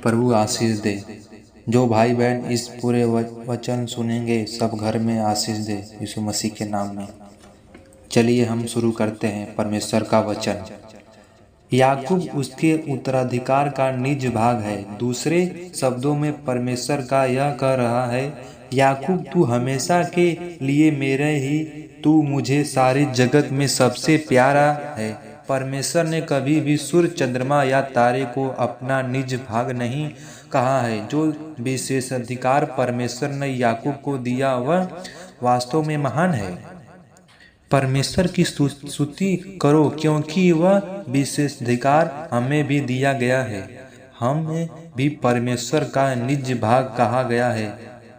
प्रभु आशीष दे। जो भाई बहन इस पूरे वचन सुनेंगे सब घर में आशीष दे यीशु मसीह के नाम में। चलिए हम शुरू करते हैं परमेश्वर का वचन। याकूब उसके उत्तराधिकार का निज भाग है। दूसरे शब्दों में परमेश्वर का यह कह रहा है, याकूब तू हमेशा के लिए मेरे ही, तू मुझे सारे जगत में सबसे प्यारा है। परमेश्वर ने कभी भी सूर्य, चंद्रमा या तारे को अपना निज भाग नहीं कहा है। जो विशेषाधिकार परमेश्वर ने याकूब को दिया वह वास्तव में महान है। परमेश्वर की स्तुति करो क्योंकि वह विशेषाधिकार हमें भी दिया गया है। हमें भी परमेश्वर का निज भाग कहा गया है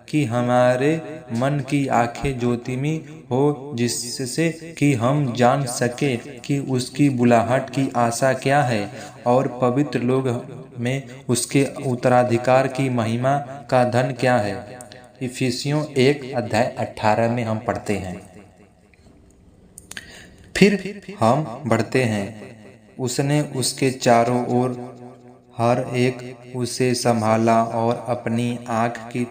कि हमारे मन की आंखें ज्योतिमी हो, जिससे कि हम जान सके कि उसकी बुलाहट की आशा क्या है और पवित्र लोग में उसके उत्तराधिकार की महिमा का धन क्या है। इफिसियों 1:18 में हम पढ़ते हैं। फिर हम बढ़ते हैं। उसने उसके चारों ओर हर एक उसे संभाला और अपनी आँख की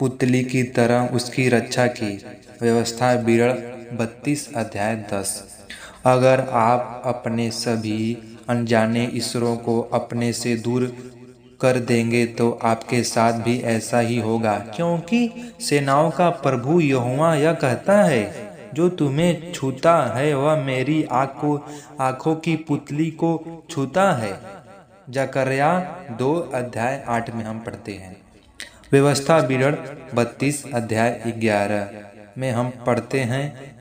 पुतली की तरह उसकी रक्षा की। व्यवस्था विवरण 32:10। अगर आप अपने सभी अनजाने ईश्वरों को अपने से दूर कर देंगे तो आपके साथ भी ऐसा ही होगा, क्योंकि सेनाओं का प्रभु यहोवा यह कहता है, जो तुम्हें छूता है वह मेरी आँखों की पुतली को छूता है। जकर्या 2:8 में हम पढ़ते हैं। व्यवस्था विवरण 32:11 में हम पढ़ते हैं,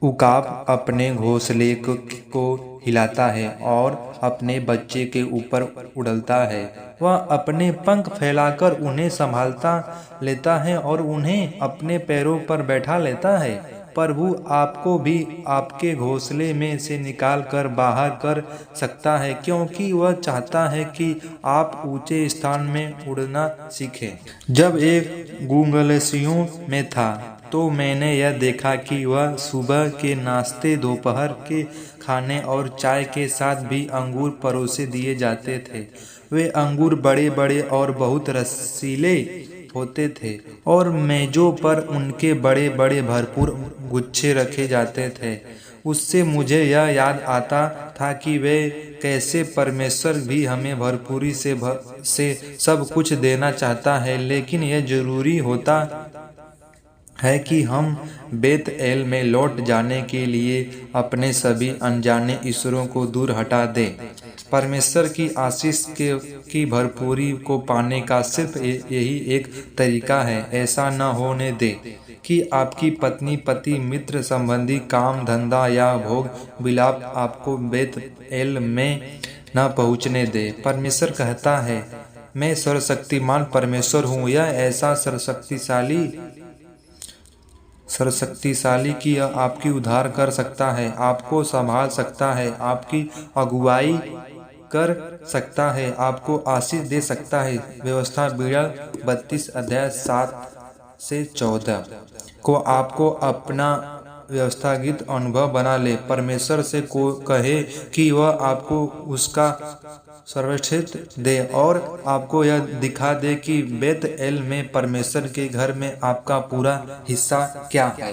उकाब अपने घोंसले को हिलाता है और अपने बच्चे के ऊपर उड़लता है। वह अपने पंख फैलाकर उन्हें संभालता लेता है और उन्हें अपने पैरों पर बैठा लेता है। प्रभु आपको भी आपके घोंसले में से निकाल कर बाहर कर सकता है, क्योंकि वह चाहता है कि आप ऊंचे स्थान में उड़ना सीखें। जब एक गूंगलसियों में था तो मैंने यह देखा कि वह सुबह के नाश्ते, दोपहर के खाने और चाय के साथ भी अंगूर परोसे दिए जाते थे। वे अंगूर बड़े बड़े और बहुत रसीले होते थे और मेजों पर उनके बड़े बड़े भरपूर गुच्छे रखे जाते थे। उससे मुझे यह याद आता था कि वे कैसे परमेश्वर भी हमें भरपूरी से सब कुछ देना चाहता है, लेकिन यह जरूरी होता है कि हम बेत एल में लौट जाने के लिए अपने सभी अनजाने ईश्वरों को दूर हटा दें। परमेश्वर की आशीष की भरपूरी को पाने का सिर्फ यही एक तरीका है। ऐसा न होने दे कि आपकी पत्नी, पति, मित्र, संबंधी, काम धंधा या भोग विलाप आपको बेत एल में न पहुंचने दे। परमेश्वर कहता है, मैं सर्वशक्तिमान परमेश्वर हूँ। यह ऐसा सर्वशक्तिशाली कि आपकी उद्धार कर सकता है, आपको संभाल सकता है, आपकी अगुवाई कर सकता है, आपको आशीष दे सकता है। व्यवस्था विवरण 32:7-14 को आपको अपना व्यवस्थागत अनुभव बना ले। परमेश्वर से को कहे कि वह आपको उसका सर्वश्रेष्ठ दे और आपको यह दिखा दे कि बेत एल में परमेश्वर के घर में आपका पूरा हिस्सा क्या है।